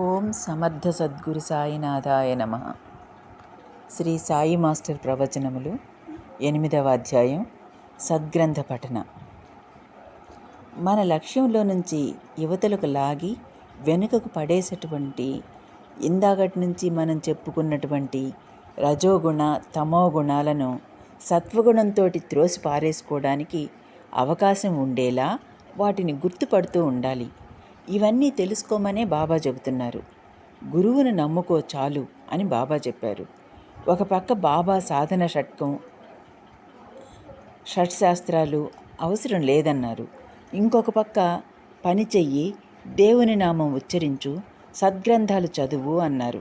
ఓం సమర్థ సద్గురు సాయినాథాయ నమ. శ్రీ సాయి మాస్టర్ ప్రవచనములు 8వ అధ్యాయం సద్గ్రంథ పఠన. మన లక్ష్యంలో నుంచి యువతలకు లాగి వెనుకకు పడేసేటువంటి ఇందాకటి నుంచి మనం చెప్పుకున్నటువంటి రజోగుణ తమోగుణాలను సత్వగుణంతో త్రోసి పారేసుకోవడానికి అవకాశం ఉండేలా వాటిని గుర్తుపడుతూ ఉండాలి. ఇవన్నీ తెలుసుకోమనే బాబా చెబుతున్నారు. గురువును నమ్ముకో చాలు అని బాబా చెప్పారు. ఒక పక్క బాబా సాధన షట్శాస్త్రాలు అవసరం లేదన్నారు. ఇంకొక పక్క పని చెయ్యి, దేవుని నామం ఉచ్చరించు, సద్గ్రంథాలు చదువు అన్నారు.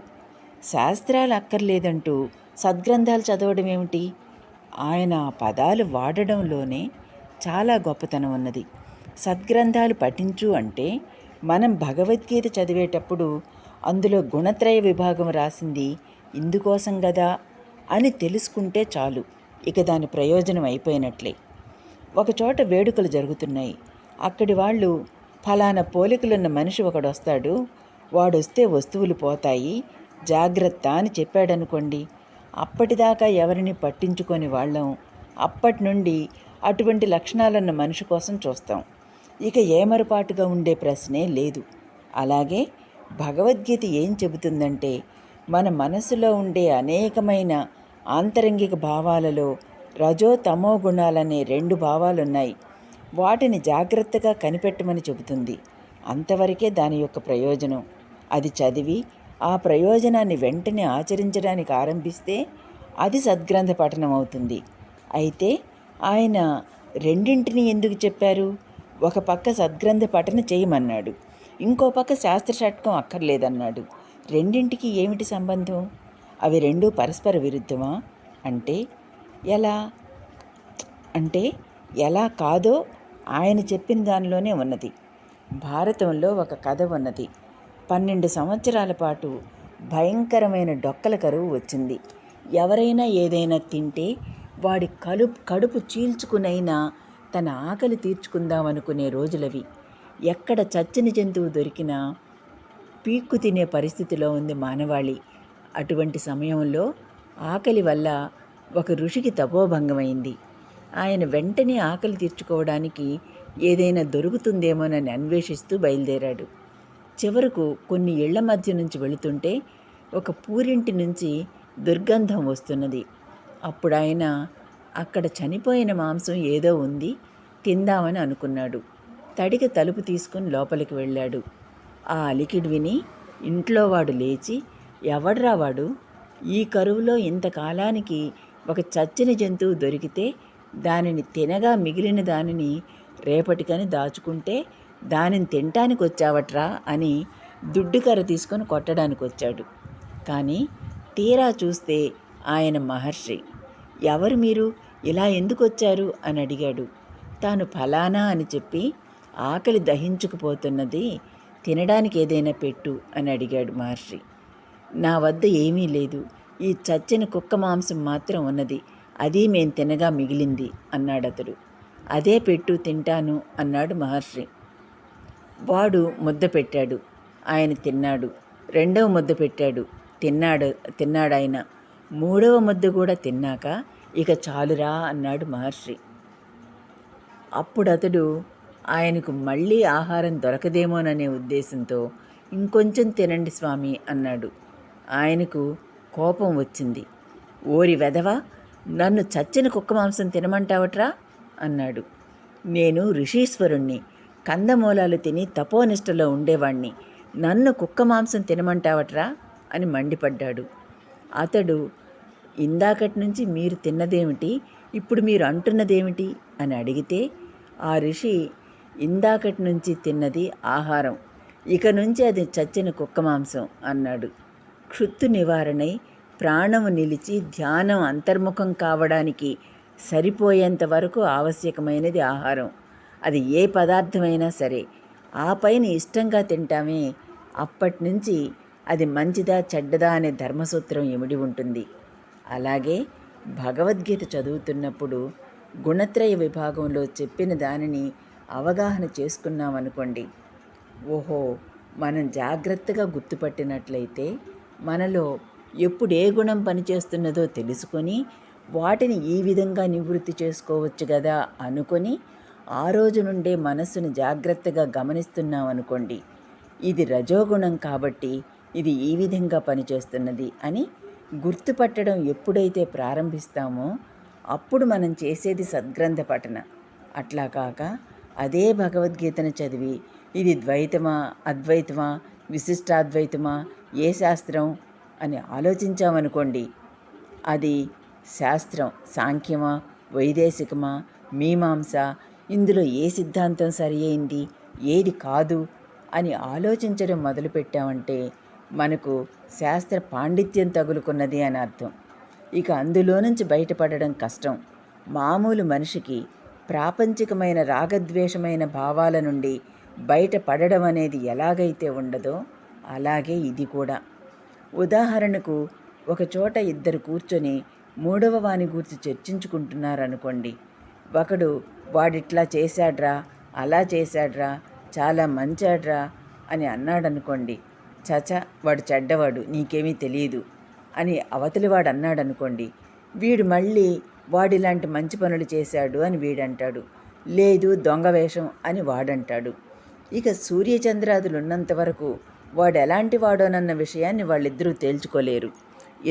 శాస్త్రాలు అక్కర్లేదంటూ సద్గ్రంథాలు చదవడం ఏమిటి? ఆయన పదాలు వాడడంలోనే చాలా గొప్పతనం ఉన్నది. సద్గ్రంథాలు పఠించు అంటే మనం భగవద్గీత చదివేటప్పుడు అందులో గుణత్రయ విభాగం రాసింది ఇందుకోసం గదా అని తెలుసుకుంటే చాలు, ఇక దాని ప్రయోజనం అయిపోయినట్లే. ఒకచోట వేడుకలు జరుగుతున్నాయి. అక్కడి వాళ్ళు ఫలానా పోలికలున్న మనిషి ఒకడు వస్తాడు, వాడొస్తే వస్తువులు పోతాయి, జాగ్రత్త అని చెప్పాడనుకోండి. అప్పటిదాకా ఎవరిని పట్టించుకొని వాళ్ళం అప్పటి నుండి అటువంటి లక్షణాలున్న మనిషి కోసం చూస్తాం. ఇక ఏమరపాటుగా ఉండే ప్రశ్నే లేదు. అలాగే భగవద్గీత ఏం చెబుతుందంటే, మన మనసులో ఉండే అనేకమైన ఆంతరంగిక భావాలలో రజో తమో గుణాలనే 2 భావాలున్నాయి. వాటిని జాగ్రత్తగా కనిపెట్టమని చెబుతుంది. అంతవరకే దాని యొక్క ప్రయోజనం. అది చదివి ఆ ప్రయోజనాన్ని వెంటనే ఆచరించడానికి ఆరంభిస్తే అది సద్గ్రంథ పఠనం అవుతుంది. అయితే ఆయన రెండింటిని ఎందుకు చెప్పారు? ఒక పక్క సద్గ్రంథ పఠన చేయమన్నాడు, ఇంకో పక్క శాస్త్ర షట్కం అక్కర్లేదన్నాడు. రెండింటికి ఏమిటి సంబంధం? అవి రెండూ పరస్పర విరుద్ధమా? అంటే ఎలా కాదో ఆయన చెప్పిన దానిలోనే ఉన్నది. భారతంలో ఒక కథ ఉన్నది. 12 సంవత్సరాల పాటు భయంకరమైన డొక్కల కరువు వచ్చింది. ఎవరైనా ఏదైనా తింటే వాడి కడుపు చీల్చుకునైనా తన ఆకలి తీర్చుకుందామనుకునే రోజులవి. ఎక్కడ చచ్చిన జంతువు దొరికినా పీక్కు తినే పరిస్థితిలో ఉంది మానవాళి. అటువంటి సమయంలో ఆకలి వల్ల ఒక ఋషికి తపోభంగమైంది. ఆయన వెంటనే ఆకలి తీర్చుకోవడానికి ఏదైనా దొరుకుతుందేమోనని అన్వేషిస్తూ బయలుదేరాడు. చివరకు కొన్ని ఇళ్ల మధ్య నుంచి వెళుతుంటే ఒక పూరింటి నుంచి దుర్గంధం వస్తున్నది. అప్పుడు ఆయన అక్కడ చనిపోయిన మాంసం ఏదో ఉంది, తిందామని అనుకున్నాడు. తడిక తలుపు తీసుకుని లోపలికి వెళ్ళాడు. ఆ అలికిడి విని ఇంట్లో వాడు లేచి, ఎవడ్రా వాడు? ఈ కరువులో ఇంతకాలానికి ఒక చచ్చిన జంతువు దొరికితే దానిని తినగా మిగిలిన దానిని రేపటికని దాచుకుంటే దానిని తినటానికి వచ్చావట్రా అని దుడ్డుకర్ర తీసుకొని కొట్టడానికి వచ్చాడు. కానీ తీరా చూస్తే ఆయన మహర్షి. ఎవరు మీరు? ఇలా ఎందుకు వచ్చారు అని అడిగాడు. తాను ఫలానా అని చెప్పి, ఆకలి దహించుకుపోతున్నది, తినడానికి ఏదైనా పెట్టు అని అడిగాడు మహర్షి. నా వద్ద ఏమీ లేదు, ఈ చచ్చిన కుక్క మాంసం మాత్రం ఉన్నది, అది మేం తినగా మిగిలింది అన్నాడతడు. అదే పెట్టు, తింటాను అన్నాడు మహర్షి. వాడు ముద్ద పెట్టాడు. ఆయన తిన్నాడు. 2వ ముద్ద పెట్టాడు. తిన్నాడాయన. 3వ ముద్ద కూడా తిన్నాక ఇక చాలురా అన్నాడు మహర్షి. అప్పుడతడు ఆయనకు మళ్ళీ ఆహారం దొరకదేమోననే ఉద్దేశంతో ఇంకొంచెం తినండి స్వామి అన్నాడు. ఆయనకు కోపం వచ్చింది. ఓరి వెధవా, నన్ను చచ్చిన కుక్క మాంసం తినమంటావట్రా అన్నాడు. నేను ఋషీశ్వరుణ్ణి, కందమూలాలు తిని తపోనిష్టలో ఉండేవాణ్ణి, నన్ను కుక్క మాంసం తినమంటావట్రా అని మండిపడ్డాడు. అతడు, ఇందాకటి నుంచి మీరు తిన్నదేమిటి, ఇప్పుడు మీరు అంటున్నదేమిటి అని అడిగితే ఆ ఋషి, ఇందాకటి నుంచి తిన్నది ఆహారం, ఇక నుంచి అది చచ్చిన కుక్క మాంసం అన్నాడు. క్షుత్తు నివారణై ప్రాణము నిలిచి ధ్యానం అంతర్ముఖం కావడానికి సరిపోయేంత వరకు ఆవశ్యకమైనది ఆహారం. అది ఏ పదార్థమైనా సరే. ఆ పైన ఇష్టంగా తింటామే, అప్పటి నుంచి అది మంచిదా చెడ్డదా అనే ధర్మసూత్రం ఇమిడి ఉంటుంది. అలాగే భగవద్గీత చదువుతున్నప్పుడు గుణత్రయ విభాగంలో చెప్పిన దానిని అవగాహన చేసుకున్నామనుకోండి, ఓహో మనం జాగ్రత్తగా గుర్తుపట్టినట్లయితే మనలో ఎప్పుడు ఏ గుణం పనిచేస్తున్నదో తెలుసుకొని వాటిని ఈ విధంగా నివృత్తి చేసుకోవచ్చు కదా అనుకొని ఆ రోజు నుండే మనస్సును జాగ్రత్తగా గమనిస్తున్నాం అనుకోండి, ఇది రజోగుణం కాబట్టి ఇది ఈ విధంగా పనిచేస్తున్నది అని గుర్తుపట్టడం ఎప్పుడైతే ప్రారంభిస్తామో అప్పుడు మనం చేసేది సద్గ్రంథ పఠన. అట్లా కాక అదే భగవద్గీతను చదివి ఇది ద్వైతమా అద్వైతమా విశిష్టాద్వైతమా ఏ శాస్త్రం అని ఆలోచించామనుకోండి, అది శాస్త్రం సాంఖ్యమా వైదేశికమా మీమాంస, ఇందులో ఏ సిద్ధాంతం సరి అయింది ఏది కాదు అని ఆలోచించడం మొదలుపెట్టామంటే మనకు శాస్త్ర పాండిత్యం తగులుకున్నది అని అర్థం. ఇక అందులో నుంచి బయటపడడం కష్టం. మామూలు మనిషికి ప్రాపంచికమైన రాగద్వేషమైన భావాల నుండి బయటపడడం అనేది ఎలాగైతే ఉండదో అలాగే ఇది కూడా. ఉదాహరణకు ఒకచోట ఇద్దరు కూర్చొని మూడవ వాని గురించి చర్చించుకుంటున్నారనుకోండి. ఒకడు వాడిట్లా చేశాడ్రా అలా చేశాడ్రా చాలా మంచాడ్రా అని అన్నాడనుకోండి. చచ వాడు చెడ్డవాడు నీకేమీ తెలియదు అని అవతలివాడు అన్నాడనుకోండి. వీడు మళ్ళీ వాడిలాంటి మంచి పనులు చేశాడు అని వీడంటాడు. లేదు దొంగ వేషం అని వాడంటాడు. ఇక సూర్యచంద్రాదులు ఉన్నంత వరకు వాడు ఎలాంటి వాడోనన్న విషయాన్ని వాళ్ళిద్దరూ తేల్చుకోలేరు.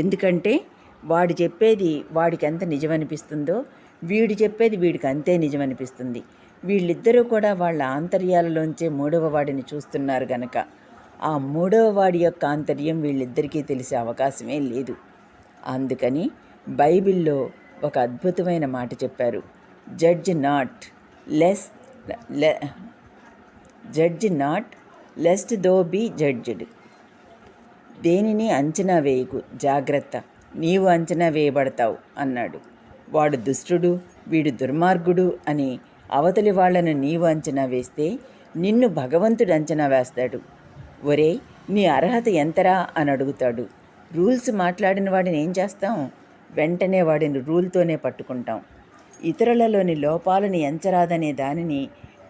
ఎందుకంటే వాడు చెప్పేది వాడికి ఎంత నిజమనిపిస్తుందో వీడు చెప్పేది వీడికి అంతే నిజమనిపిస్తుంది. వీళ్ళిద్దరూ కూడా వాళ్ళ ఆంతర్యాలలోంచే మూడవ వాడిని చూస్తున్నారు గనక ఆ మూడవ వాడి యొక్క ఆంతర్యం వీళ్ళిద్దరికీ తెలిసే అవకాశమే లేదు. అందుకని బైబిల్లో ఒక అద్భుతమైన మాట చెప్పారు, judge not lest thou be judged. దేనిని అంచనా వేయకు, జాగ్రత్త, నీవు అంచనా వేయబడతావు అన్నాడు. వాడు దుష్టుడు వీడు దుర్మార్గుడు అని అవతలి వాళ్లను నీవు అంచనా వేస్తే నిన్ను భగవంతుడు అంచనా వేస్తాడు. ఒరే నీ అర్హత ఎంతరా అని అడుగుతాడు. రూల్స్ మాట్లాడిన వాడిని ఏం చేస్తాం? వెంటనే వాడిని రూల్తోనే పట్టుకుంటాం. ఇతరులలోని లోపాలను ఎంచరాదనే దానిని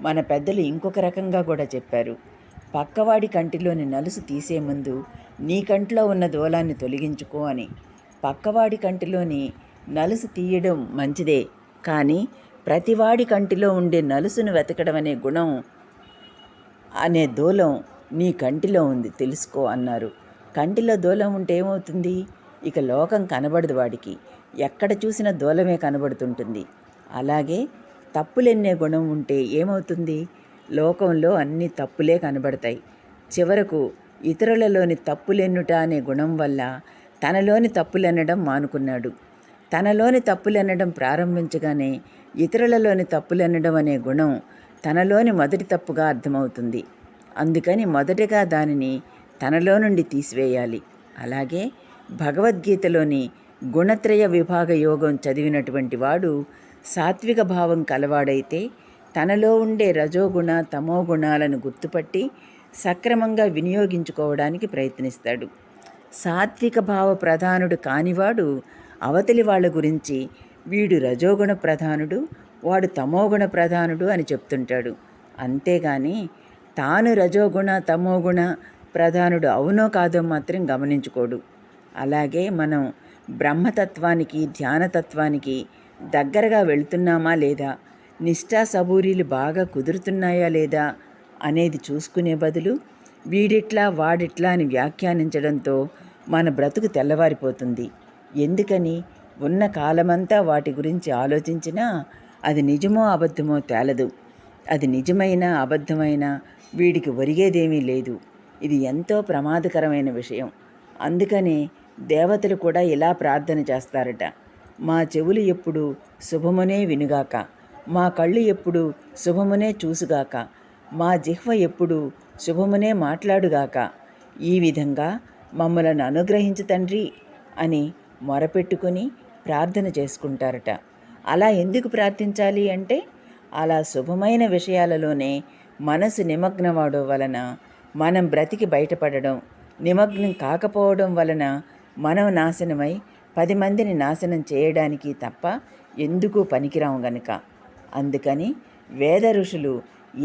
మన పెద్దలు ఇంకొక రకంగా కూడా చెప్పారు. పక్కవాడి కంటిలోని నలుసు తీసే ముందు నీ కంటిలో ఉన్న దూలాన్ని తొలగించుకో అని. పక్కవాడి కంటిలోని నలుసు తీయడం మంచిదే, కానీ ప్రతివాడి కంటిలో ఉండే నలుసును వెతకడం అనే గుణం అనే దూలం నీ కంటిలో ఉంది తెలుసుకో అన్నారు. కంటిలో దూలం ఉంటే ఏమవుతుంది? ఇక లోకం కనబడదు వాడికి, ఎక్కడ చూసినా దూలమే కనబడుతుంటుంది. అలాగే తప్పులెన్నే గుణం ఉంటే ఏమవుతుంది? లోకంలో అన్ని తప్పులే కనబడతాయి. చివరకు ఇతరులలోని తప్పులెన్నుట అనే గుణం వల్ల తనలోని తప్పులెన్నడం మానుకున్నాడు. తనలోని తప్పులెన్నడం ప్రారంభించగానే ఇతరులలోని తప్పులెన్నడం అనే గుణం తనలోని మొదటి తప్పుగా అర్థమవుతుంది. అందుకని మొదటగా దానిని తనలో నుండి తీసివేయాలి. అలాగే భగవద్గీతలోని గుణత్రయ విభాగ యోగం చదివినటువంటి వాడు సాత్విక భావం కలవాడైతే తనలో ఉండే రజోగుణ తమో గుణాలను గుర్తుపట్టి సక్రమంగా వినియోగించుకోవడానికి ప్రయత్నిస్తాడు. సాత్విక భావ ప్రధానుడు కానివాడు అవతలి వాళ్ళ గురించి వీడు రజోగుణ ప్రధానుడు వాడు తమోగుణ ప్రధానుడు అని చెప్తుంటాడు. అంతేగాని తాను రజోగుణ తమోగుణ ప్రధానుడు అవునో కాదో మాత్రం గమనించుకోడు. అలాగే మనం బ్రహ్మతత్వానికి ధ్యానతత్వానికి దగ్గరగా వెళ్తున్నామా లేదా, నిష్ఠా సబూరీలు బాగా కుదురుతున్నాయా లేదా అనేది చూసుకునే బదులు వీడిట్లా వాడిట్లా అని వ్యాఖ్యానించడంతో మన బ్రతుకు తెల్లవారిపోతుంది. ఎందుకని? ఉన్న కాలమంతా వాటి గురించి ఆలోచించినా అది నిజమో అబద్ధమో తేలదు. అది నిజమైనా అబద్ధమైనా వీడికి ఒరిగేదేమీ లేదు. ఇది ఎంతో ప్రమాదకరమైన విషయం. అందుకనే దేవతలు కూడా ఇలా ప్రార్థన చేస్తారట, మా చెవులు ఎప్పుడు శుభమునే వినుగాక, మా కళ్ళు ఎప్పుడు శుభమునే చూసుగాక, మా జిహ్వ ఎప్పుడు శుభమునే మాట్లాడుగాక, ఈ విధంగా మమ్మలను అనుగ్రహించు తండ్రి అని మొరపెట్టుకొని ప్రార్థన చేసుకుంటారట. అలా ఎందుకు ప్రార్థించాలి అంటే అలా శుభమైన విషయాలలోనే మనసు నిమగ్నమవడం వలన మనం బ్రతికి బయటపడడం, నిమగ్నం కాకపోవడం వలన మనం నాశనమై 10 మందిని నాశనం చేయడానికి తప్ప ఎందుకు పనికిరాము గనుక. అందుకని వేద ఋషులు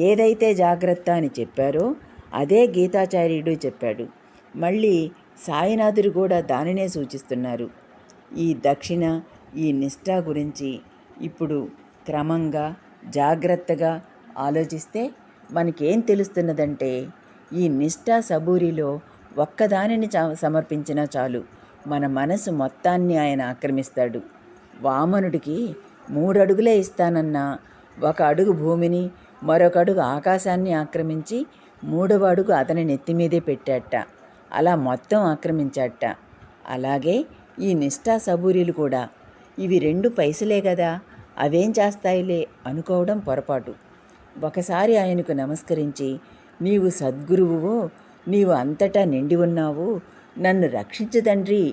ఏదైతే జాగ్రత్త అని చెప్పారో అదే గీతాచార్యుడు చెప్పాడు. మళ్ళీ సాయినాథుడు కూడా దానినే సూచిస్తున్నారు. ఈ దక్షిణ, ఈ నిష్ఠ గురించి ఇప్పుడు క్రమంగా జాగ్రత్తగా ఆలోచిస్తే మనకేం తెలుస్తున్నదంటే, ఈ నిష్ఠ సబూరిలో ఒక్కదానిని సమర్పించినా చాలు, మన మనసు మొత్తాన్ని ఆయన ఆక్రమిస్తాడు. వామనుడికి 3 అడుగులే ఇస్తానన్న 1 అడుగు భూమిని, మరొక అడుగు ఆకాశాన్ని ఆక్రమించి 3వ అడుగు అతని నెత్తిమీదే పెట్టాట. అలా మొత్తం ఆక్రమించాట. అలాగే ఈ నిష్ఠా సబూరీలు కూడా, ఇవి 2 పైసలే కదా, అవేం చేస్తాయిలే అనుకోవడం పొరపాటు. ఒకసారి ఆయనకు నమస్కరించి, నీవు సద్గురువువో, నీవు అంతటా నిండి ఉన్నావు, నన్ను రక్షించు తండ్రి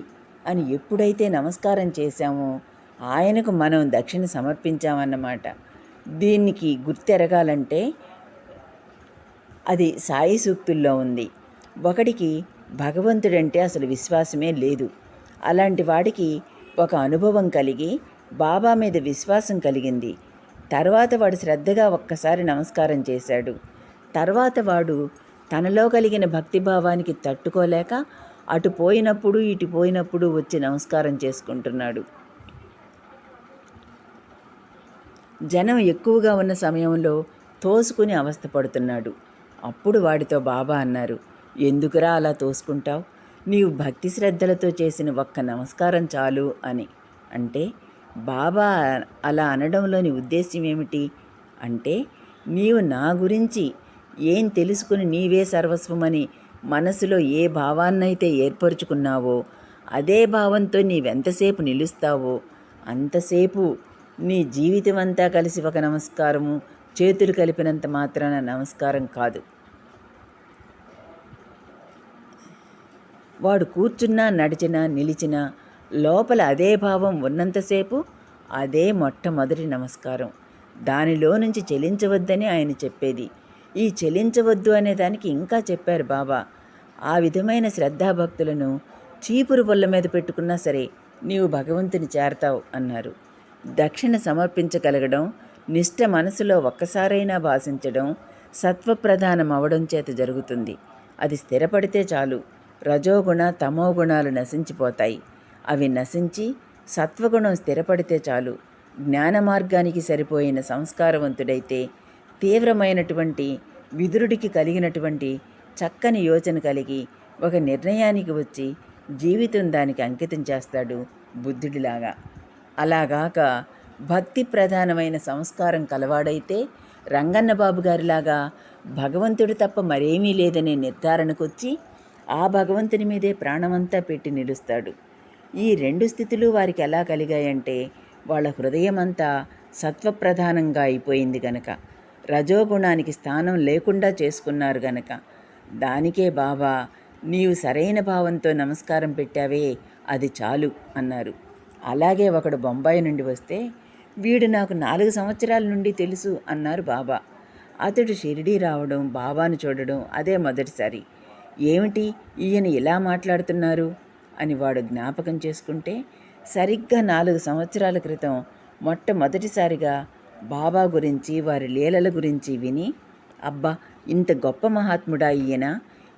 అని ఎప్పుడైతే నమస్కారం చేశామో ఆయనకు మనం దక్షిణ సమర్పించామన్నమాట. దీనికి గుర్తెరగాలంటే అది సాయి సూక్తుల్లో ఉంది. ఒకడికి భగవంతుడంటే అసలు విశ్వాసమే లేదు. అలాంటి వాడికి ఒక అనుభవం కలిగి బాబా మీద విశ్వాసం కలిగింది. తర్వాత వాడు శ్రద్ధగా ఒక్కసారి నమస్కారం చేశాడు. తర్వాత వాడు తనలో కలిగిన భక్తిభావానికి తట్టుకోలేక అటు పోయినప్పుడు ఇటు పోయినప్పుడు వచ్చి నమస్కారం చేసుకుంటున్నాడు. జనం ఎక్కువగా ఉన్న సమయంలో తోసుకుని అవస్థపడుతున్నాడు. అప్పుడు వాడితో బాబా అన్నారు, ఎందుకురా అలా తోసుకుంటావు, నీవు భక్తి శ్రద్ధలతో చేసిన ఒక్క నమస్కారం చాలు అని. అంటే బాబా అలా అనడంలోని ఉద్దేశ్యం ఏమిటి అంటే, నీవు నా గురించి ఏం తెలుసుకుని నీవే సర్వస్వమని మనసులో ఏ భావాన్నైతే ఏర్పరుచుకున్నావో అదే భావంతో నీవెంతసేపు నిలుస్తావో అంతసేపు నీ జీవితం అంతా కలిసి ఒక నమస్కారము, చేతులు కలిపినంత మాత్రాన నమస్కారం కాదు. వాడు కూర్చున్నా, నడిచినా, నిలిచినా లోపల అదే భావం ఉన్నంతసేపు అదే మొట్టమొదటి నమస్కారం. దానిలో నుంచి చెలించవద్దని ఆయన చెప్పేది. ఈ చెలించవద్దు అనే దానికి ఇంకా చెప్పారు బాబా. ఆ విధమైన శ్రద్ధాభక్తులను చీపురు పొల్ల మీద పెట్టుకున్నా సరే నీవు భగవంతుని చేరతావు అన్నారు. దక్షిణ సమర్పించగలగడం, నిష్ఠ మనసులో ఒక్కసారైనా భాషించడం సత్వప్రధానం అవడం చేత జరుగుతుంది. అది స్థిరపడితే చాలు, రజోగుణ తమోగుణాలు నశించిపోతాయి. అవి నశించి సత్వగుణం స్థిరపడితే చాలు, జ్ఞాన మార్గానికి సరిపోయిన సంస్కారవంతుడైతే తీవ్రమైనటువంటి విదురుడికి కలిగినటువంటి చక్కని యోచన కలిగి ఒక నిర్ణయానికి వచ్చి జీవితం దానికి అంకితం చేస్తాడు బుద్ధుడిలాగా. అలాగాక భక్తి ప్రధానమైన సంస్కారం కలవాడైతే రంగన్న బాబు గారిలాగా భగవంతుడు తప్ప మరేమీ లేదనే నిర్ధారణకొచ్చి ఆ భగవంతుని మీదే ప్రాణమంతా పెట్టి నిలుస్తాడు. ఈ 2 స్థితులు వారికి ఎలా కలిగాయంటే వాళ్ళ హృదయమంతా సత్వప్రధానంగా అయిపోయింది గనక, రజోగుణానికి స్థానం లేకుండా చేసుకున్నారు గనక. దానికే బాబా నీవు సరైన భావంతో నమస్కారం పెట్టావే అది చాలు అన్నారు. అలాగే ఒకడు బొంబాయి నుండి వస్తే, వీడు నాకు 4 సంవత్సరాల నుండి తెలుసు అన్నారు బాబా. అతడు షిరిడీ రావడం, బాబాను చూడడం అదే మొదటిసారి. ఏమిటి ఈయన ఇలా మాట్లాడుతున్నారు అని వాడు జ్ఞాపకం చేసుకుంటే, సరిగ్గా 4 సంవత్సరాల క్రితం మొట్టమొదటిసారిగా బాబా గురించి, వారి లీలల గురించి విని, అబ్బా ఇంత గొప్ప మహాత్ముడా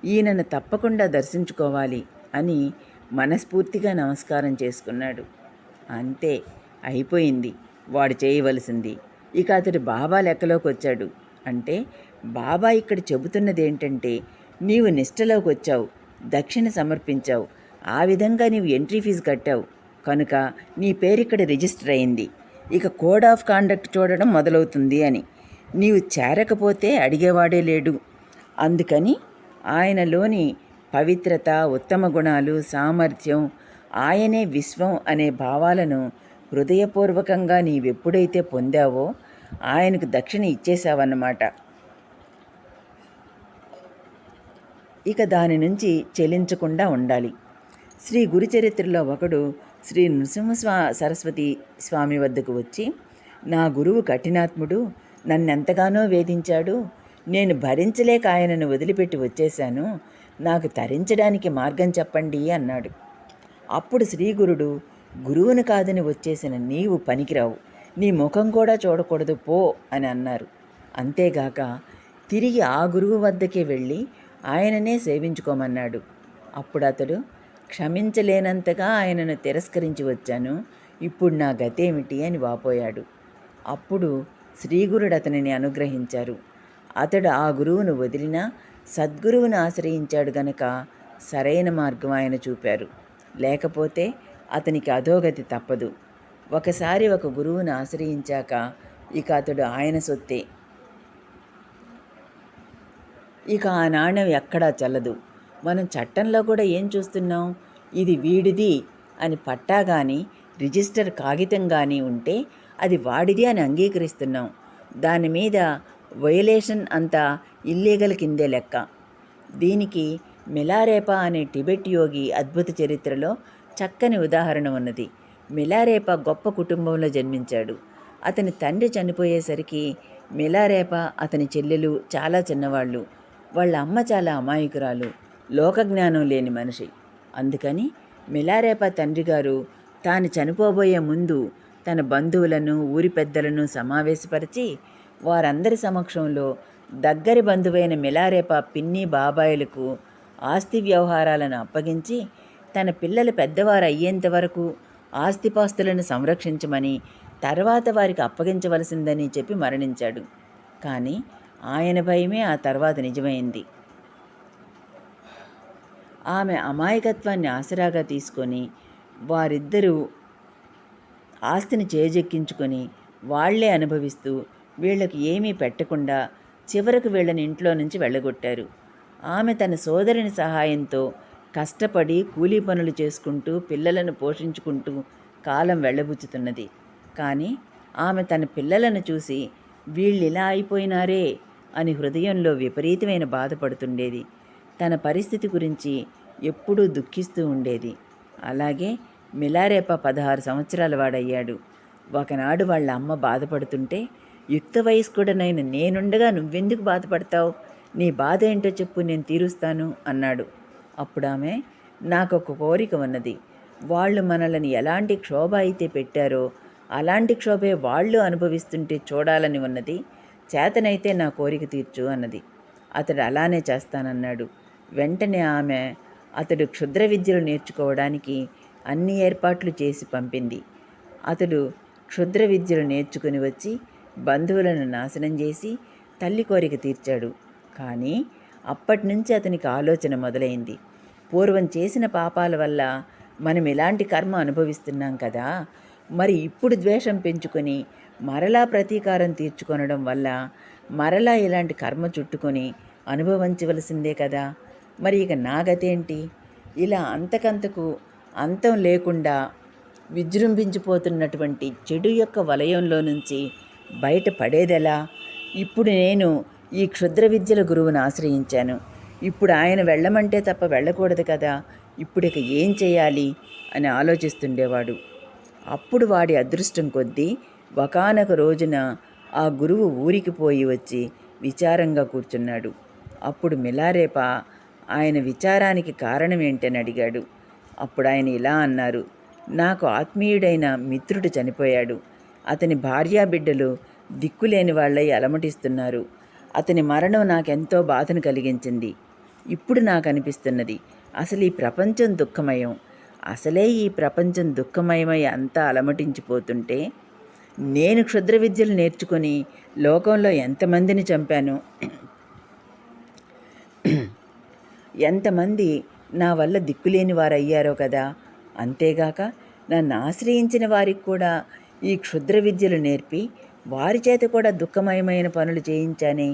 ఈయనను తప్పకుండా దర్శించుకోవాలి అని మనస్ఫూర్తిగా నమస్కారం చేసుకున్నాడు. అంతే, అయిపోయింది వాడు చేయవలసింది. ఇక అతడు బాబా లెక్కలోకి వచ్చాడు. అంటే బాబా ఇక్కడ చెబుతున్నది ఏంటంటే, నీవు నిష్ఠలోకి వచ్చావు, దక్షిణ సమర్పించావు, ఆ విధంగా నీవు ఎంట్రీ ఫీజు కట్టావు కనుక నీ పేరు ఇక్కడ రిజిస్టర్ అయింది. ఇక కోడ్ ఆఫ్ కాండక్ట్ చూడడం మొదలవుతుంది అని. నీవు చేరకపోతే అడిగేవాడే లేడు. అందుకని ఆయనలోని పవిత్రత, ఉత్తమ గుణాలు, సామర్థ్యం, ఆయనే విశ్వం అనే భావాలను హృదయపూర్వకంగా నీవెప్పుడైతే పొందావో ఆయనకు దక్షిణ ఇచ్చేశావన్నమాట. ఇక దాని నుంచి చెలించకుండా ఉండాలి. శ్రీ గురుచరిత్రలో ఒకడు శ్రీ నృసింహ సరస్వతి స్వామి వద్దకు వచ్చి, నా గురువు కఠినాత్ముడు, నన్నెంతగానో వేధించాడు, నేను భరించలేక ఆయనను వదిలిపెట్టి వచ్చేశాను, నాకు తరించడానికి మార్గం చెప్పండి అన్నాడు. అప్పుడు శ్రీగురుడు, గురువును కాదని వచ్చేసిన నీవు పనికిరావు, నీ ముఖం కూడా చూడకూడదు పో అని అన్నారు. అంతేగాక తిరిగి ఆ గురువు వద్దకే వెళ్ళి ఆయననే సేవించుకోమన్నాడు. అప్పుడు అతడు, క్షమించలేనంతగా ఆయనను తిరస్కరించి వచ్చాను, ఇప్పుడు నా గతేమిటి అని వాపోయాడు. అప్పుడు శ్రీగురుడు అతనిని అనుగ్రహించారు. అతడు ఆ గురువును వదిలినా సద్గురువును ఆశ్రయించాడు గనక సరైన మార్గం ఆయన చూపారు. లేకపోతే అతనికి అధోగతి తప్పదు. ఒకసారి ఒక గురువును ఆశ్రయించాక ఇక అతడు ఆయన సొత్తే. ఇక ఆ నాణ్యం ఎక్కడా చెల్లదు. మనం చట్టంలో కూడా ఏం చూస్తున్నాం? ఇది వీడిది అని పట్టా కానీ రిజిస్టర్ కాగితం కానీ ఉంటే అది వాడిది అని అంగీకరిస్తున్నాం. దాని మీద వయలేషన్ అంతా ఇల్లీగల్ కిందే లెక్క. దీనికి మిలారేపా అనే టిబెట్ యోగి అద్భుత చరిత్రలో చక్కని ఉదాహరణ ఉన్నది. మిలారేపా గొప్ప కుటుంబంలో జన్మించాడు. అతని తండ్రి చనిపోయేసరికి మిలారేపా అతని చెల్లెలు చాలా చిన్నవాళ్ళు. వాళ్ళ అమ్మ చాలా అమాయకురాలు, లోకజ్ఞానం లేని మనిషి. అందుకని మిలారేపా తండ్రి గారు తాను చనిపోబోయే ముందు తన బంధువులను, ఊరి పెద్దలను సమావేశపరిచి వారందరి సమక్షంలో దగ్గరి బంధువైన మిలారేపా పిన్ని బాబాయిలకు ఆస్తి వ్యవహారాలను అప్పగించి తన పిల్లలు పెద్దవారు అయ్యేంత వరకు ఆస్తిపాస్తులను సంరక్షించమని, తర్వాత వారికి అప్పగించవలసిందని చెప్పి మరణించాడు. కానీ ఆయన భయమే ఆ తర్వాత నిజమైంది. ఆమె అమాయకత్వాన్ని ఆసరాగా తీసుకొని వారిద్దరూ ఆస్తిని చేజెక్కించుకొని వాళ్లే అనుభవిస్తూ వీళ్లకు ఏమీ పెట్టకుండా చివరకు వీళ్ళని ఇంట్లో నుంచి వెళ్ళగొట్టారు. ఆమె తన సోదరుని సహాయంతో కష్టపడి కూలీ పనులు చేసుకుంటూ పిల్లలను పోషించుకుంటూ కాలం వెళ్ళబుచ్చుతున్నది. కానీ ఆమె తన పిల్లలను చూసి వీళ్ళిలా అయిపోయినారే అని హృదయంలో విపరీతమైన బాధపడుతుండేది. తన పరిస్థితి గురించి ఎప్పుడూ దుఃఖిస్తూ ఉండేది. అలాగే మిలారేపా 16 సంవత్సరాల వాడయ్యాడు. ఒకనాడు వాళ్ళ అమ్మ బాధపడుతుంటే, యుక్త వయస్కుడనైన నేనుండగా నువ్వెందుకు బాధపడతావు? నీ బాధ ఏంటో చెప్పు, నేను తీరుస్తాను అన్నాడు. అప్పుడు ఆమె, నాకొక కోరిక ఉన్నది. వాళ్ళు మనల్ని ఎలాంటి క్షోభ అయితే పెట్టారో అలాంటి క్షోభే వాళ్ళు అనుభవిస్తుంటే చూడాలని ఉన్నది. చేతనైతే నా కోరిక తీర్చు అన్నది. అతడు అలానే చేస్తానన్నాడు. వెంటనే ఆమె అతడు క్షుద్ర విద్యలు నేర్చుకోవడానికి అన్ని ఏర్పాట్లు చేసి పంపింది. అతడు క్షుద్ర విద్యలు నేర్చుకుని వచ్చి బంధువులను నాశనం చేసి తల్లి కోరిక తీర్చాడు. కానీ అప్పటి నుంచి అతనికి ఆలోచన మొదలైంది. పూర్వం చేసిన పాపాల వల్ల మనం ఇలాంటి కర్మ అనుభవిస్తున్నాం కదా, మరి ఇప్పుడు ద్వేషం పెంచుకొని మరలా ప్రతీకారం తీర్చుకొనడం వల్ల మరలా ఇలాంటి కర్మ చుట్టుకొని అనుభవించవలసిందే కదా. మరి ఇక నాగతేంటి? ఇలా అంతకంతకు అంతం లేకుండా విజృంభించిపోతున్నటువంటి చెడు యొక్క వలయంలో నుంచి బయటపడేదెలా? ఇప్పుడు నేను ఈ క్షుద్ర విద్యల గురువును ఆశ్రయించాను. ఇప్పుడు ఆయన వెళ్ళమంటే తప్ప వెళ్ళకూడదు కదా. ఇప్పుడు ఇక ఏం చేయాలి అని ఆలోచిస్తుండేవాడు. అప్పుడు వాడి అదృష్టం కొద్దీ ఒకానొక రోజున ఆ గురువు ఊరికి పోయి వచ్చి విచారంగా కూర్చున్నాడు. అప్పుడు మిలారేపా ఆయన విచారానికి కారణం ఏంటని అడిగాడు. అప్పుడు ఆయన ఇలా అన్నారు, నాకు ఆత్మీయుడైన మిత్రుడు చనిపోయాడు. అతని భార్యాబిడ్డలు దిక్కులేని వాళ్ళై అలమటిస్తున్నారు. అతని మరణం నాకెంతో బాధను కలిగించింది. ఇప్పుడు నాకు అనిపిస్తున్నది, అసలు ఈ ప్రపంచం దుఃఖమయం. అసలే ఈ ప్రపంచం దుఃఖమయమై అంతా అలమటించిపోతుంటే నేను క్షుద్ర విద్యలు నేర్చుకొని లోకంలో ఎంతమందిని చంపాను, ఎంతమంది నా వల్ల దిక్కులేని వారయ్యారో కదా. అంతేగాక నన్ను ఆశ్రయించిన వారికి కూడా ఈ క్షుద్ర విద్యలు నేర్పి వారి చేత కూడా దుఃఖమయమైన పనులు చేయించానే.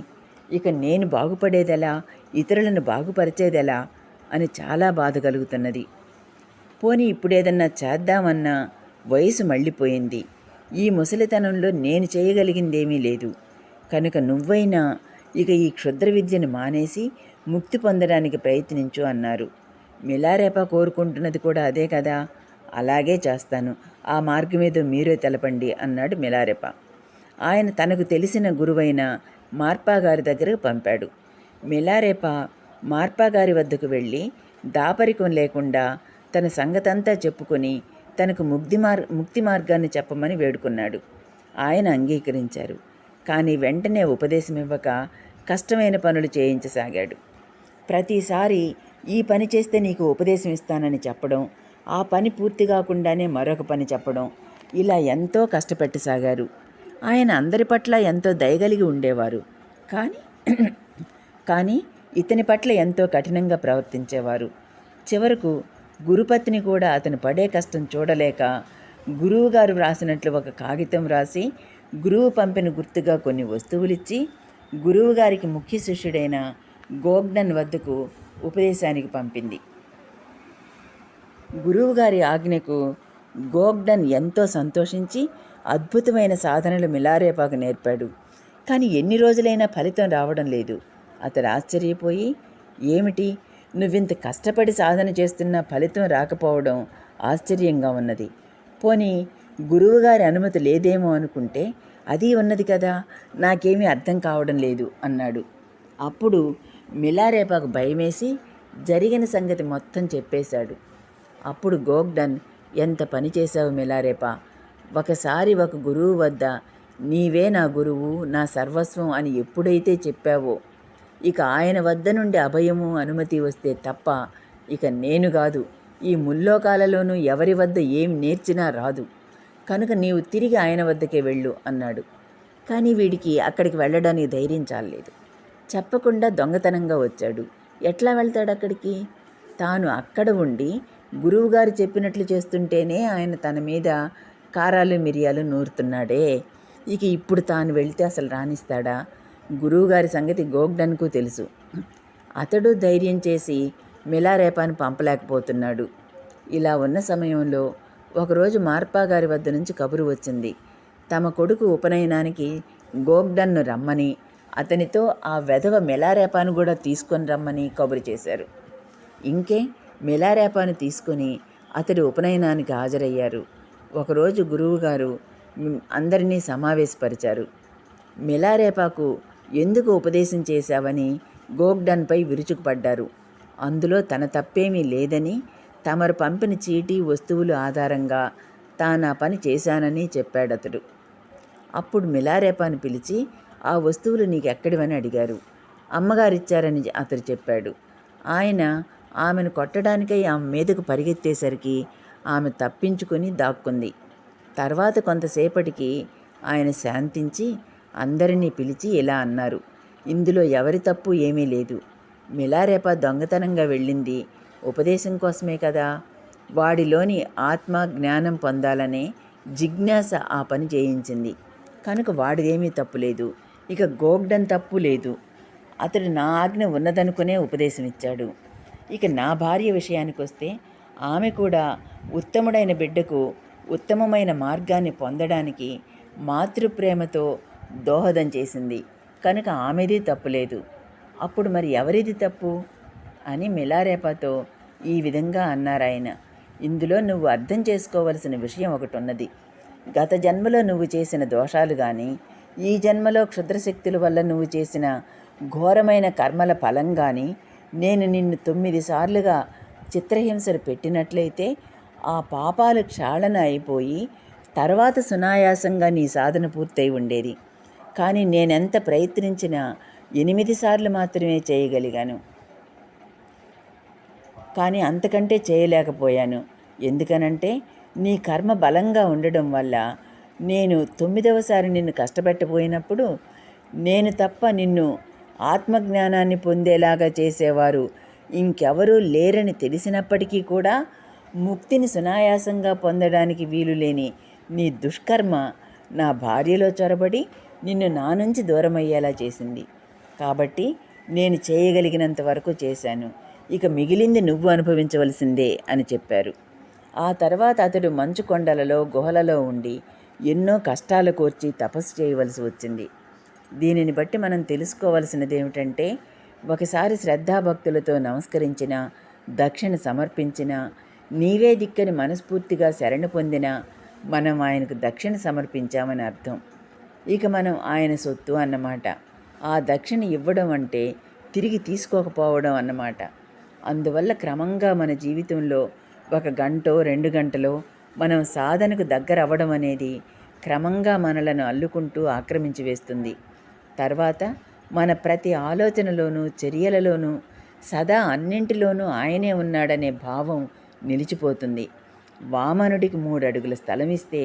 ఇక నేను బాగుపడేదెలా, ఇతరులను బాగుపరిచేదెలా అని చాలా బాధ కలుగుతున్నది. పోనీ ఇప్పుడేదన్నా చేద్దామన్నా వయసు మళ్ళీపోయింది. ఈ ముసలితనంలో నేను చేయగలిగిందేమీ లేదు. కనుక నువ్వైనా ఇక ఈ క్షుద్ర విద్యను మానేసి ముక్తి పొందడానికి ప్రయత్నించు అన్నారు. మిలారేపా కోరుకుంటున్నది కూడా అదే కదా. అలాగే చేస్తాను, ఆ మార్గమేదో మీరే తెలపండి అన్నాడు మిలారేపా. ఆయన తనకు తెలిసిన గురువైన మార్పాగారి దగ్గరకు పంపాడు. మిలారేపా మార్పాగారి వద్దకు వెళ్ళి దాపరికం లేకుండా తన సంగతంతా చెప్పుకొని తనకు ముక్తి మార్గాన్ని చెప్పమని వేడుకున్నాడు. ఆయన అంగీకరించారు. కానీ వెంటనే ఉపదేశం ఇవ్వక కష్టమైన పనులు చేయించసాగాడు. ప్రతిసారి ఈ పని చేస్తే నీకు ఉపదేశం ఇస్తానని చెప్పడం, ఆ పని పూర్తి కాకుండానే మరొక పని చెప్పడం, ఇలా ఎంతో కష్టపెట్టసాగారు. ఆయన అందరి పట్ల ఎంతో దయగలిగి ఉండేవారు. కానీ కానీ ఇతని పట్ల ఎంతో కఠినంగా ప్రవర్తించేవారు. చివరకు గురుపత్ని కూడా అతను పడే కష్టం చూడలేక గురువుగారు వ్రాసినట్లు ఒక కాగితం రాసి గురువు పంపిన గుర్తుగా కొన్ని వస్తువులిచ్చి గురువుగారికి ముఖ్య శిష్యుడైన గోగ్డన్ వద్దకు ఉపదేశానికి పంపింది. గురువుగారి ఆజ్ఞకు గోగ్డన్ ఎంతో సంతోషించి అద్భుతమైన సాధనలు మిలారేపాకు నేర్పాడు. కానీ ఎన్ని రోజులైనా ఫలితం రావడం లేదు. అతడు ఆశ్చర్యపోయి, ఏమిటి, నువ్వింత కష్టపడి సాధన చేస్తున్నా ఫలితం రాకపోవడం ఆశ్చర్యంగా ఉన్నది. పోనీ గురువుగారి అనుమతి లేదేమో అనుకుంటే అది ఉన్నది కదా, నాకేమీ అర్థం కావడం లేదు అన్నాడు. అప్పుడు మిలారేపాకు భయమేసి జరిగిన సంగతి మొత్తం చెప్పేశాడు. అప్పుడు గోగ్డన్, ఎంత పని చేశావు మిలారేపా, ఒకసారి ఒక గురువు వద్ద నీవే నా గురువు, నా సర్వస్వం అని ఎప్పుడైతే చెప్పావో, ఇక ఆయన వద్ద నుండి అభయము అనుమతి వస్తే తప్ప ఇక నేను కాదు, ఈ ముల్లోకాలలోనూ ఎవరి వద్ద ఏం నేర్చినా రాదు, కనుక నీవు తిరిగి ఆయన వద్దకే వెళ్ళు అన్నాడు. కానీ వీడికి అక్కడికి వెళ్ళడానికి ధైర్యం చాలలేదు. చెప్పకుండా దొంగతనంగా వచ్చాడు. ఎట్లా వెళ్తాడు అక్కడికి? తాను అక్కడ ఉండి గురువుగారు చెప్పినట్లు చేస్తుంటేనే ఆయన తన మీద కారాలు మిరియాలు నూరుతున్నాడే, ఇక ఇప్పుడు తాను వెళితే అసలు రాణిస్తాడా? గురువుగారి సంగతి గోగ్డన్కు తెలుసు. అతడు ధైర్యం చేసి మిలారేపాను పంపలేకపోతున్నాడు. ఇలా ఉన్న సమయంలో ఒకరోజు మార్పా గారి వద్ద నుంచి కబురు వచ్చింది. తమ కొడుకు ఉపనయనానికి గోగ్డన్ను రమ్మని, అతనితో ఆ వెధవ మిలారేపాను కూడా తీసుకొని రమ్మని కబురు చేశారు. ఇంకే మిలారేపాను తీసుకొని అతడి ఉపనయనానికి హాజరయ్యారు. ఒకరోజు గురువుగారు అందరినీ సమావేశపరిచారు. మిలారేపాకు ఎందుకు ఉపదేశం చేశావని గోగ్డన్పై విరుచుకుపడ్డారు. అందులో తన తప్పేమీ లేదని, తమరు పంపిన చీటీ వస్తువుల ఆధారంగా తాను ఆ పని చేశానని చెప్పాడతడు. అప్పుడు మిలారేపాను పిలిచి, ఆ వస్తువులు నీకెక్కడివని అడిగారు. అమ్మగారిచ్చారని అతడు చెప్పాడు. ఆయన ఆమెను కొట్టడానికై ఆమె మీదకు పరిగెత్తేసరికి ఆమె తప్పించుకొని దాక్కుంది. తర్వాత కొంతసేపటికి ఆయన శాంతించి అందరినీ పిలిచి ఇలా అన్నారు, ఇందులో ఎవరి తప్పు ఏమీ లేదు. మిలారేపా దొంగతనంగా వెళ్ళింది ఉపదేశం కోసమే కదా. వాడిలోని ఆత్మ జ్ఞానం పొందాలనే జిజ్ఞాస ఆ పని చేయించింది. కనుక వాడిదేమీ తప్పు లేదు. ఇక గోగ్డన్ తప్పు లేదు. అతడు నా ఆజ్ఞ ఉన్నదనుకునే ఉపదేశం ఇచ్చాడు. ఇక నా భార్య విషయానికి వస్తే, ఆమె కూడా ఉత్తముడైన బిడ్డకు ఉత్తమమైన మార్గాన్ని పొందడానికి మాతృప్రేమతో దోహదం చేసింది. కనుక ఆమెది తప్పులేదు. అప్పుడు మరి ఎవరిది తప్పు అని మిలారేపాతో ఈ విధంగా అన్నారాయన. ఇందులో నువ్వు అర్థం చేసుకోవలసిన విషయం ఒకటి ఉన్నది. గత జన్మలో నువ్వు చేసిన దోషాలు కానీ, ఈ జన్మలో క్షుద్రశక్తుల వల్ల నువ్వు చేసిన ఘోరమైన కర్మల ఫలం కానీ, నేను నిన్ను 9 సార్లుగా చిత్రహింసలు పెట్టినట్లయితే ఆ పాపాలు క్షాళన అయిపోయి తర్వాత సునాయాసంగా నీ సాధన పూర్తయి ఉండేది. కానీ నేనెంత ప్రయత్నించినా 8 సార్లు మాత్రమే చేయగలిగాను. కానీ అంతకంటే చేయలేకపోయాను. ఎందుకనంటే నీ కర్మ బలంగా ఉండడం వల్ల నేను 9వసారి నిన్ను కష్టపెట్టబోయినప్పుడు నేను తప్ప నిన్ను ఆత్మజ్ఞానాన్ని పొందేలాగా చేసేవారు ఇంకెవరూ లేరని తెలిసినప్పటికీ కూడా ముక్తిని సునాయాసంగా పొందడానికి వీలు లేని నీ దుష్కర్మ నా భార్యలో చొరబడి నిన్ను నా నుంచి దూరమయ్యేలా చేసింది. కాబట్టి నేను చేయగలిగినంత వరకు చేశాను. ఇక మిగిలింది నువ్వు అనుభవించవలసిందే అని చెప్పారు. ఆ తర్వాత అతడు మంచు కొండలలో గుహలలో ఉండి ఎన్నో కష్టాలు కోర్చి తపస్సు చేయవలసి వచ్చింది. దీనిని బట్టి మనం తెలుసుకోవలసినది ఏమిటంటే, ఒకసారి శ్రద్ధాభక్తులతో నమస్కరించిన, దక్షిణ సమర్పించిన, నీవే దిక్కని మనస్ఫూర్తిగా శరణు పొందిన మనం ఆయనకు దక్షిణ సమర్పించామని అర్థం. ఇక మనం ఆయన సొత్తు అన్నమాట. ఆ దక్షిణ ఇవ్వడం అంటే తిరిగి తీసుకోకపోవడం అన్నమాట. అందువల్ల క్రమంగా మన జీవితంలో 1 గంటో 2 గంటలో మనం సాధనకు దగ్గర అవ్వడం అనేది క్రమంగా మనలను అల్లుకుంటూ ఆక్రమించి వేస్తుంది. తర్వాత మన ప్రతి ఆలోచనలోనూ చర్యలలోనూ సదా అన్నింటిలోనూ ఆయనే ఉన్నాడనే భావం నిలిచిపోతుంది. వామనుడికి 3 అడుగుల స్థలం ఇస్తే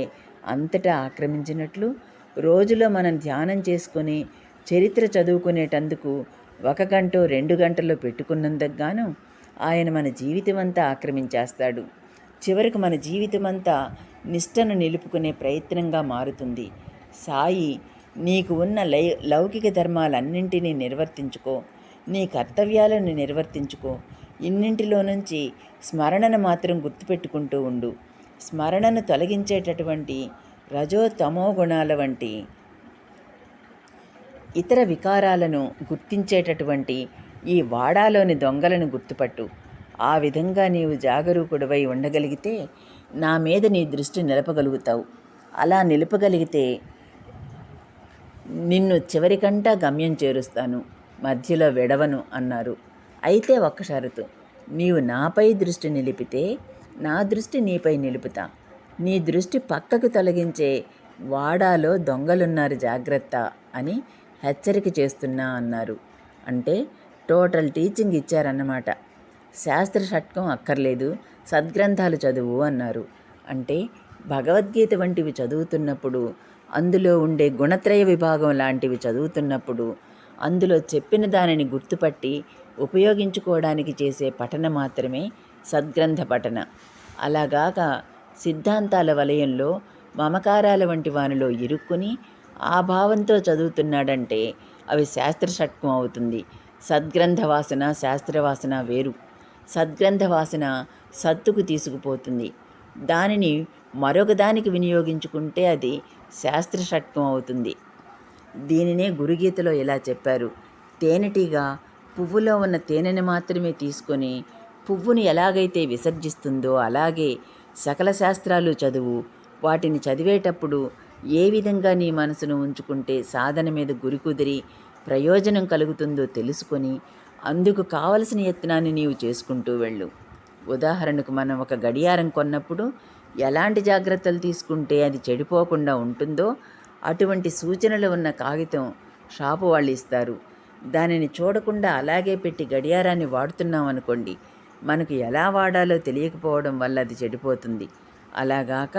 అంతటా ఆక్రమించినట్లు రోజులో మనం ధ్యానం చేసుకొని చరిత్ర చదువుకునేటందుకు 1 గంటో 2 గంటలో పెట్టుకున్నందుకు గాను ఆయన మన జీవితమంతా ఆక్రమించేస్తాడు. చివరికి మన జీవితమంతా నిష్టను నిలుపుకునే ప్రయత్నంగా మారుతుంది. సాయి, నీకు ఉన్న లౌకిక ధర్మాలన్నింటినీ నిర్వర్తించుకో, నీ కర్తవ్యాలను నిర్వర్తించుకో, ఇన్నింటిలో నుంచి స్మరణను మాత్రం గుర్తుపెట్టుకుంటూ ఉండు. స్మరణను తొలగించేటటువంటి రజో తమో గుణాల వంటి ఇతర వికారాలను గుర్తించేటటువంటి ఈ వాడాలోని దొంగలను గుర్తుపట్టు. ఆ విధంగా నీవు జాగరూకుడివై ఉండగలిగితే నా మీద నీ దృష్టి నిలపగలుగుతావు. అలా నిలపగలిగితే నిన్ను చివరికంటా గమ్యం చేరుస్తాను, మధ్యలో విడవను అన్నారు. అయితే ఒక్క షరతు, నీవు నాపై దృష్టి నిలిపితే నా దృష్టి నీపై నిలుపుతా. నీ దృష్టి పక్కకు తొలగించే వాడాలో దొంగలున్నారు, జాగ్రత్త అని హెచ్చరిక చేస్తున్నా అన్నారు. అంటే టోటల్ టీచింగ్ ఇచ్చారన్నమాట. శాస్త్ర షట్కం అక్కర్లేదు, సద్గ్రంథాలు చదువు అన్నారు. అంటే భగవద్గీత వంటివి చదువుతున్నప్పుడు, అందులో ఉండే గుణత్రయ విభాగం లాంటివి చదువుతున్నప్పుడు, అందులో చెప్పిన దానిని గుర్తుపట్టి ఉపయోగించుకోవడానికి చేసే పఠన మాత్రమే సద్గ్రంథ పఠన. అలాగాక సిద్ధాంతాల వలయంలో మమకారాల వంటి వానిలో ఇరుక్కుని ఆ భావంతో చదువుతున్నాడంటే అవి శాస్త్ర షట్కం అవుతుంది. సద్గ్రంథ వాసన శాస్త్రవాసన వేరు. సద్గ్రంథ వాసన సత్తుకు తీసుకుపోతుంది. దానిని మరొక దానికి వినియోగించుకుంటే అది శాస్త్ర షట్కం అవుతుంది. దీనినే గురుగీతలో ఇలా చెప్పారు. తేనెటీగ పువ్వులో ఉన్న తేనెని మాత్రమే తీసుకొని పువ్వుని ఎలాగైతే విసర్జిస్తుందో అలాగే సకల శాస్త్రాలు చదువు. వాటిని చదివేటప్పుడు ఏ విధంగా నీ మనసును ఉంచుకుంటే సాధన మీద గురి కుదిరి ప్రయోజనం కలుగుతుందో తెలుసుకొని అందుకు కావలసిన యత్నాన్ని నీవు చేసుకుంటూ వెళ్ళు. ఉదాహరణకు మనం ఒక గడియారం కొన్నప్పుడు ఎలాంటి జాగ్రత్తలు తీసుకుంటే అది చెడిపోకుండా ఉంటుందో అటువంటి సూచనలు ఉన్న కాగితం షాపు వాళ్ళు ఇస్తారు. దానిని చూడకుండా అలాగే పెట్టి గడియారాన్ని వాడుతున్నాం అనుకోండి, మనకు ఎలా వాడాలో తెలియకపోవడం వల్ల అది చెడిపోతుంది. అలాగాక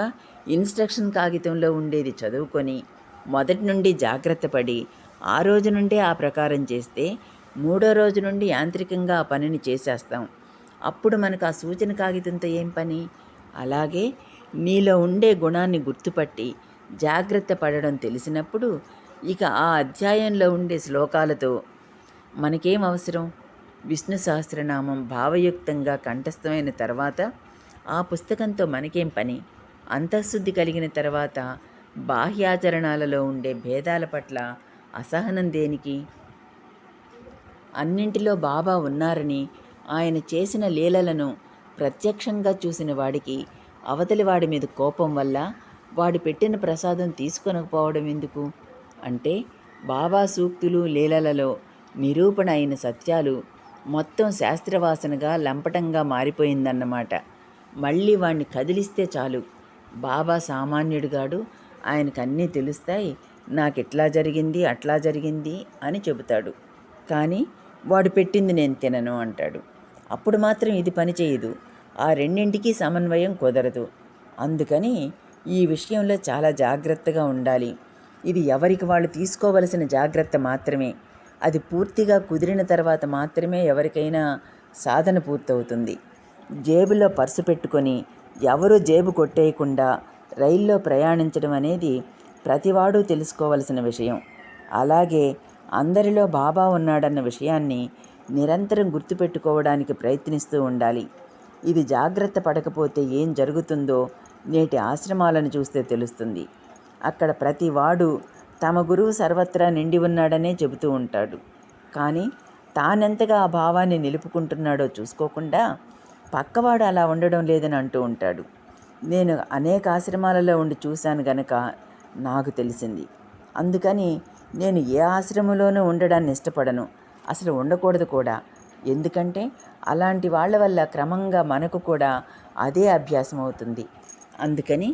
ఇన్స్ట్రక్షన్ కాగితంలో ఉండేది చదువుకొని మొదటి నుండి జాగ్రత్త పడి ఆ రోజు నుండే ఆ ప్రకారం చేస్తే 3వ రోజు నుండి యాంత్రికంగా ఆ పనిని చేసేస్తాం. అప్పుడు మనకు ఆ సూచన కాగితంతో ఏం పని? అలాగే నీలో ఉండే గుణాన్ని గుర్తుపట్టి జాగ్రత్త పడడం తెలిసినప్పుడు ఇక ఆ అధ్యాయంలో ఉండే శ్లోకాలతో మనకేం అవసరం? విష్ణు సహస్రనామం భావయుక్తంగా కంఠస్థమైన తర్వాత ఆ పుస్తకంతో మనకేం పని? అంతఃశుద్ధి కలిగిన తర్వాత బాహ్యాచరణాలలో ఉండే భేదాల పట్ల అసహనం దేనికి? అన్నింటిలో బాబా ఉన్నారని ఆయన చేసిన లీలలను ప్రత్యక్షంగా చూసిన వాడికి అవతలి వాడి మీద కోపం వల్ల వాడు పెట్టిన ప్రసాదం తీసుకొనకపోవడం ఎందుకు? అంటే బాబా సూక్తులు లీలలలో నిరూపణ అయిన సత్యాలు మొత్తం శాస్త్రవాసనగా లంపటంగా మారిపోయిందన్నమాట. మళ్ళీ వాణ్ణి కదిలిస్తే చాలు, బాబా సామాన్యుడిగాడు, ఆయనకు అన్నీ తెలుస్తాయి, నాకిట్లా జరిగింది అట్లా జరిగింది అని చెబుతాడు. కానీ వాడు పెట్టింది నేను తినను అంటాడు. అప్పుడు మాత్రం ఇది పనిచేయదు. ఆ రెండింటికి సమన్వయం కుదరదు. అందుకని ఈ విషయంలో చాలా జాగ్రత్తగా ఉండాలి. ఇది ఎవరికి వాళ్ళు తీసుకోవలసిన జాగ్రత్త మాత్రమే. అది పూర్తిగా కుదిరిన తర్వాత మాత్రమే ఎవరికైనా సాధన పూర్తవుతుంది. జేబులో పర్సు పెట్టుకొని ఎవరూ జేబు కొట్టేయకుండా రైల్లో ప్రయాణించడం అనేది ప్రతివాడు తెలుసుకోవలసిన విషయం. అలాగే అందరిలో బాబా ఉన్నాడన్న విషయాన్ని నిరంతరం గుర్తుపెట్టుకోవడానికి ప్రయత్నిస్తూ ఉండాలి. ఇది జాగ్రత్త పడకపోతే ఏం జరుగుతుందో నేటి ఆశ్రమాలను చూస్తే తెలుస్తుంది. అక్కడ ప్రతివాడు తమ గురువు సర్వత్రా నిండి ఉన్నాడనే చెబుతూ ఉంటాడు. కానీ తానెంతగా ఆ భావాన్ని నిలుపుకుంటున్నాడో చూసుకోకుండా పక్కవాడు అలా ఉండడం లేదని అంటూ ఉంటాడు. నేను అనేక ఆశ్రమాలలో ఉండి చూశాను గనక నాకు తెలిసింది. అందుకని నేను ఏ ఆశ్రమంలోనూ ఉండడాన్ని ఇష్టపడను, అసలు ఉండకూడదు కూడా. ఎందుకంటే అలాంటి వాళ్ళ వల్ల క్రమంగా మనకు కూడా అదే అభ్యాసం అవుతుంది. అందుకని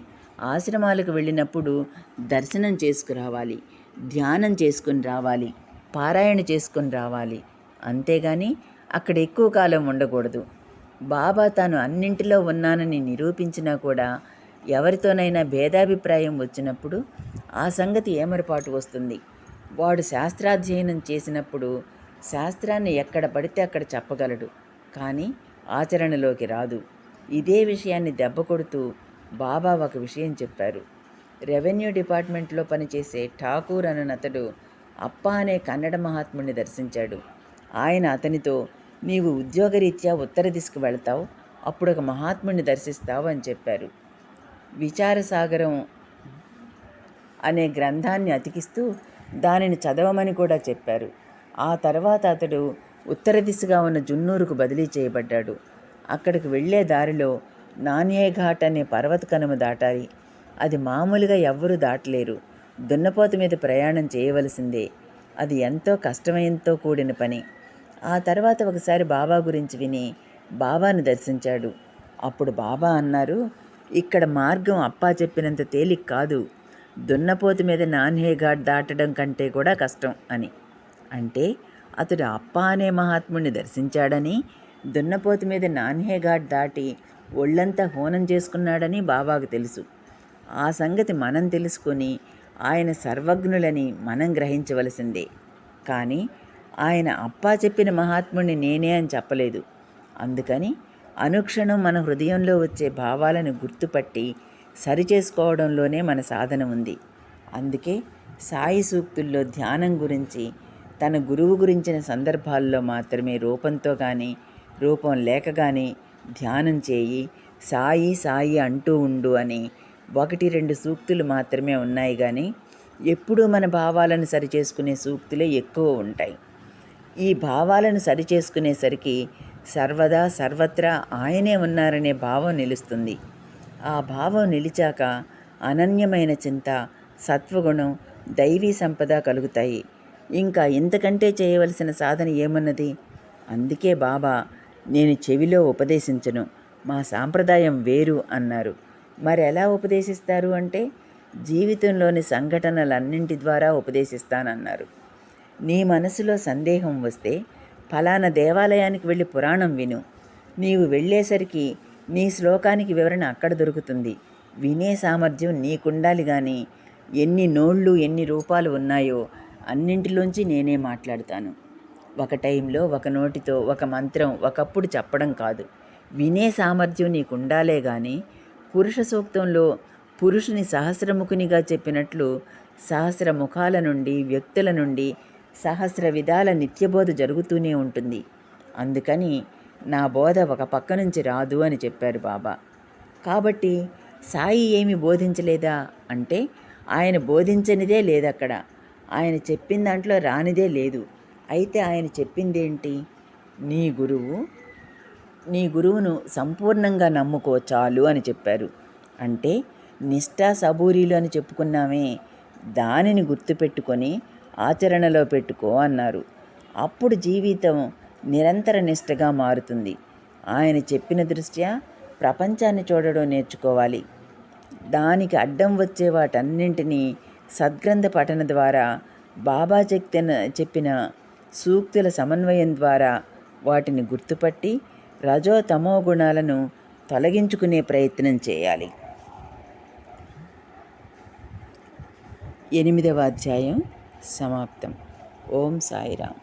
ఆశ్రమాలకు వెళ్ళినప్పుడు దర్శనం చేసుకురావాలి, ధ్యానం చేసుకుని రావాలి, పారాయణ చేసుకుని రావాలి. అంతేగాని అక్కడ ఎక్కువ కాలం ఉండకూడదు. బాబా తాను అన్నింటిలో ఉన్నానని నిరూపించినా కూడా ఎవరితోనైనా భేదాభిప్రాయం వచ్చినప్పుడు ఆ సంగతి ఏమరపాటు వస్తుంది. వాడు శాస్త్రాధ్యయనం చేసినప్పుడు శాస్త్రాన్ని ఎక్కడ పడితే అక్కడ చెప్పగలడు, కానీ ఆచరణలోకి రాదు. ఇదే విషయాన్ని దెబ్బ కొడుతూ బాబా ఒక విషయం చెప్పారు. రెవెన్యూ డిపార్ట్మెంట్లో పనిచేసే ఠాకూర్ అతడు అప్ప అనే కన్నడ మహాత్ముడిని దర్శించాడు. ఆయన అతనితో, నీవు ఉద్యోగరీత్యా ఉత్తర దిశకు వెళతావు, అప్పుడు ఒక మహాత్ముడిని దర్శిస్తావు అని చెప్పారు. విచారసాగరం అనే గ్రంథాన్ని అతికిస్తూ దానిని చదవమని కూడా చెప్పారు. ఆ తర్వాత అతడు ఉత్తర దిశగా ఉన్న జున్నూరుకు బదిలీ చేయబడ్డాడు. అక్కడికి వెళ్లే దారిలో నాన్యేఘాట్ అనే పర్వత కనుమ దాటాలి. అది మామూలుగా ఎవ్వరూ దాటలేరు. దున్నపోతు మీద ప్రయాణం చేయవలసిందే. అది ఎంతో కష్టమైనతో కూడిన పని. ఆ తర్వాత ఒకసారి బాబా గురించి విని బాబాను దర్శించాడు. అప్పుడు బాబా అన్నారు, ఇక్కడ మార్గం అప్పా చెప్పినంత తేలిక కాదు. దున్నపోతు మీద నాన్యేఘాట్ దాటడం కంటే కూడా కష్టం అని. అంటే అతడు అప్పా అనే మహాత్ముడిని దర్శించాడని, దున్నపోతు మీద నాన్యేఘాట్ దాటి ఒళ్ళంతా హోనం చేసుకున్నాడని బాబాకు తెలుసు. ఆ సంగతి మనం తెలుసుకొని ఆయన సర్వజ్ఞులని మనం గ్రహించవలసిందే. కానీ ఆయన అప్పా చెప్పిన మహాత్ముడిని నేనే అని చెప్పలేదు. అందుకని అనుక్షణం మన హృదయంలో వచ్చే భావాలను గుర్తుపట్టి సరిచేసుకోవడంలోనే మన సాధన ఉంది. అందుకే సాయి సూక్తుల్లో ధ్యానం గురించి, తన గురువు గురించిన సందర్భాల్లో మాత్రమే రూపంతో కానీ రూపం లేక కానీ ధ్యానం చేయి, సాయి సాయి అంటూ ఉండు అని 1-2 సూక్తులు మాత్రమే ఉన్నాయి. కానీ ఎప్పుడూ మన భావాలను సరిచేసుకునే సూక్తులే ఎక్కువ ఉంటాయి. ఈ భావాలను సరిచేసుకునేసరికి సర్వదా సర్వత్రా ఆయనే ఉన్నారనే భావం నిలుస్తుంది. ఆ భావం నిలిచాక అనన్యమైన చింత, సత్వగుణం, దైవీ సంపద కలుగుతాయి. ఇంకా ఇంతకంటే చేయవలసిన సాధన ఏమున్నది? అందుకే బాబా, నేను చెవిలో ఉపదేశించను, మా సాంప్రదాయం వేరు అన్నారు. మరి ఎలా ఉపదేశిస్తారు అంటే, జీవితంలోని సంఘటనలన్నింటి ద్వారా ఉపదేశిస్తానన్నారు. నీ మనసులో సందేహం వస్తే ఫలానా దేవాలయానికి వెళ్ళి పురాణం విను. నీవు వెళ్ళేసరికి నీ శ్లోకానికి వివరణ అక్కడ దొరుకుతుంది. వినే సామర్థ్యం నీకుండాలి. కానీ ఎన్ని నోళ్ళు ఎన్ని రూపాలు ఉన్నాయో అన్నింటిలోంచి నేనే మాట్లాడతాను. ఒక టైంలో ఒక నోటితో ఒక మంత్రం ఒకప్పుడు చెప్పడం కాదు, వినే సామర్థ్యం నీకుండాలే. కానీ పురుష సూక్తంలో పురుషుని సహస్రముఖునిగా చెప్పినట్లు సహస్ర ముఖాల నుండి, వ్యక్తుల నుండి సహస్ర విధాల నిత్యబోధ జరుగుతూనే ఉంటుంది. అందుకని నా బోధ ఒక పక్క నుంచి రాదు అని చెప్పారు బాబా. కాబట్టి సాయి ఏమి బోధించలేదా అంటే, ఆయన బోధించనిదే లేదక్కడ, ఆయన చెప్పిన దాంట్లో రానిదే లేదు. అయితే ఆయన చెప్పిందేంటి? నీ గురువును సంపూర్ణంగా నమ్ముకో చాలు అని చెప్పారు. అంటే నిష్ఠా సబూరీలు అని చెప్పుకున్నామే, దానిని గుర్తుపెట్టుకొని ఆచరణలో పెట్టుకో అన్నారు. అప్పుడు జీవితం నిరంతర నిష్ఠగా మారుతుంది. ఆయన చెప్పిన దృష్ట్యా ప్రపంచాన్ని చూడడం నేర్చుకోవాలి. దానికి అడ్డం వచ్చే వాటన్నింటినీ సద్గ్రంథ పఠన ద్వారా, బాబా చెప్పిన సూక్తుల సమన్వయం ద్వారా వాటిని గుర్తుపట్టి రజో తమో గుణాలను తొలగించుకునే ప్రయత్నం చేయాలి. 8వ అధ్యాయం సమాప్తం. ఓం సాయిరామ్.